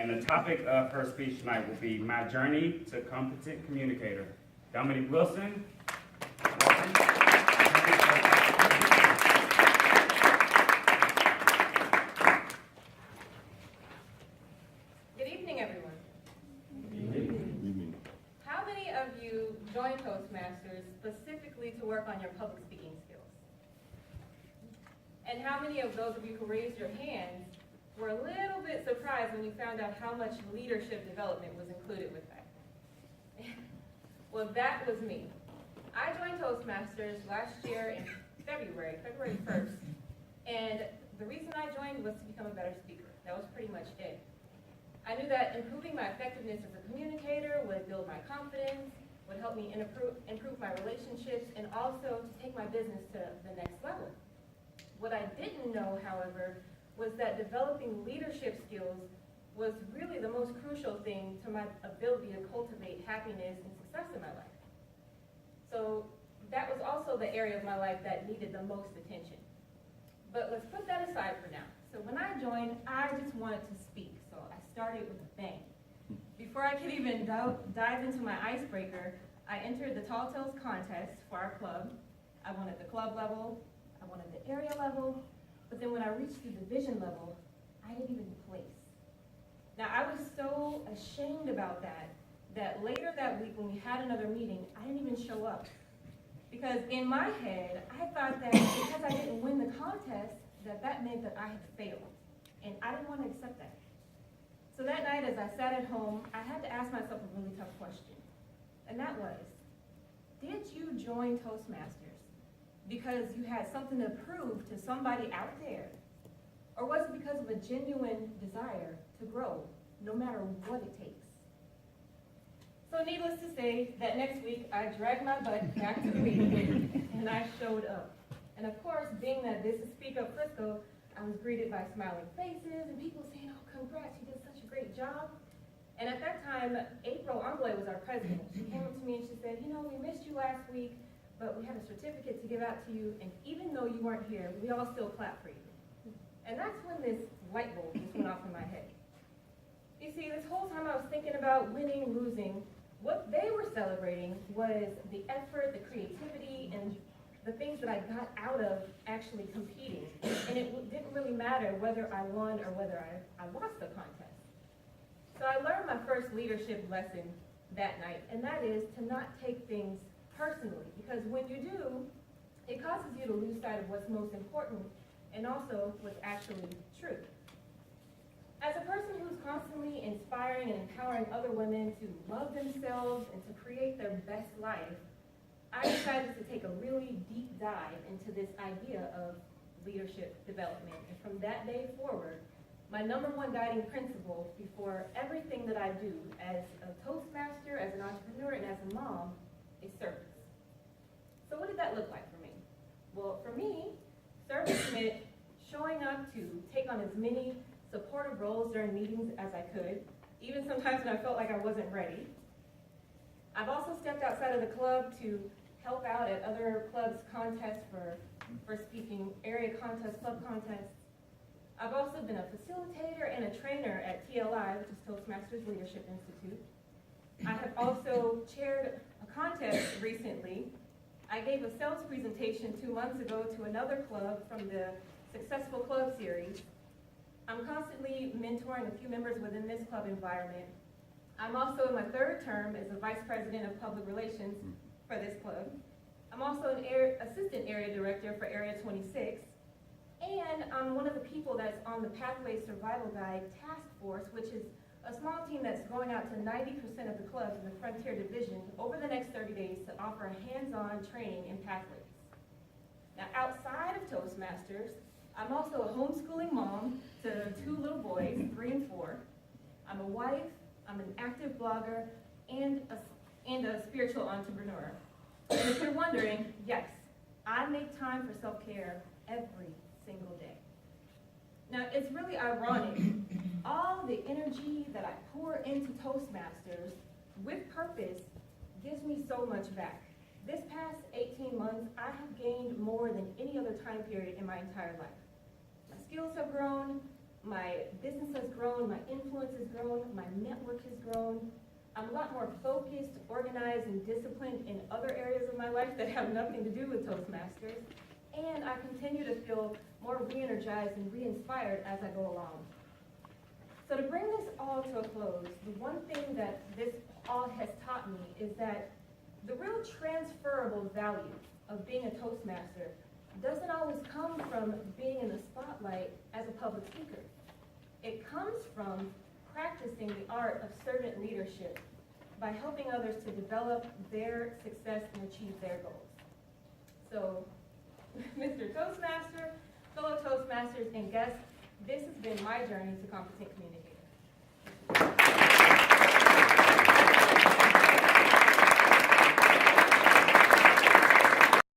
And the topic of her speech tonight will be My Journey to Competent Communicator. Dominique Wilson. Good evening, everyone. Good evening. How many of you joined Toastmasters specifically to work on your public speaking skills? And how many of those of you who raised your hands were a little bit surprised when you found out how much leadership development was included with that? Well, that was me. I joined Toastmasters last year in February 1st, and the reason I joined was to become a better speaker. That was pretty much it. I knew that improving my effectiveness as a communicator would build my confidence, would help me improve my relationships, and also to take my business to the next level. What I didn't know, however, was that developing leadership skills was really the most crucial thing to my ability to cultivate happiness and success in my life. So that was also the area of my life that needed the most attention. But let's put that aside for now. So when I joined, I just wanted to speak. So I started with a bang. Before I could even dive into my icebreaker, I entered the Tall Tales contest for our club. I won at the club level, I won at the area level, but then when I reached the division level, I didn't even place. Now I was so ashamed about that later that week when we had another meeting, I didn't even show up. Because in my head, I thought that because I didn't win the contest, that meant that I had failed. And I didn't want to accept that. So that night as I sat at home, I had to ask myself a really tough question. And that was, did you join Toastmasters because you had something to prove to somebody out there? Or was it because of a genuine desire to grow, no matter what it takes? So needless to say, that next week I dragged my butt back to the meeting and I showed up. And of course, being that this is Speak Up Frisco, I was greeted by smiling faces and people saying, oh, congrats, you did such a great job. And at that time, April Anglais was our president. She came up to me and she said, you know, we missed you last week, but we had a certificate to give out to you, and even though you weren't here, we all still clapped for you. And that's when this light bulb just went off in my head. You see, this whole time I was thinking about winning, losing. What they were celebrating was the effort, the creativity, and the things that I got out of actually competing. And it didn't really matter whether I won or whether I lost the contest. So I learned my first leadership lesson that night, and that is to not take things personally. Because when you do, it causes you to lose sight of what's most important and also what's actually true. As a person who's constantly inspiring and empowering other women to love themselves and to create their best life, I decided to take a really deep dive into this idea of leadership development. And from that day forward, my number one guiding principle before everything that I do as a Toastmaster, as an entrepreneur, and as a mom is service. So what did that look like for me? Well, for me, service meant showing up to take on as many supportive roles during meetings as I could, even sometimes when I felt like I wasn't ready. I've also stepped outside of the club to help out at other clubs' contests for speaking, area contests, club contests. I've also been a facilitator and a trainer at TLI, which is Toastmasters Leadership Institute. I have also chaired a contest recently. I gave a sales presentation 2 months ago to another club from the Successful Club series. I'm constantly mentoring a few members within this club environment. I'm also in my third term as a vice president of public relations for this club. I'm also an assistant area director for Area 26. And I'm one of the people that's on the Pathway Survival Guide Task Force, which is a small team that's going out to 90% of the clubs in the Frontier Division over the next 30 days to offer hands-on training in pathways. Now, outside of Toastmasters, I'm also a homeschooling mom to 2 little boys, 3 and 4. I'm a wife, I'm an active blogger, and a spiritual entrepreneur. And if you're wondering, yes, I make time for self-care every single day. Now, it's really ironic. All the energy that I pour into Toastmasters with purpose gives me so much back. This past 18 months, I have gained more than any other time period in my entire life. My skills have grown, my business has grown, my influence has grown, my network has grown. I'm a lot more focused, organized, and disciplined in other areas of my life that have nothing to do with Toastmasters. And I continue to feel more re-energized and re-inspired as I go along. So to bring this all to a close, the one thing that this all has taught me is that the real transferable value of being a Toastmaster doesn't always come from being in the spotlight as a public speaker. It comes from practicing the art of servant leadership by helping others to develop their success and achieve their goals. So, Mr. Toastmaster, fellow Toastmasters, and guests, this has been my journey to competent communicator.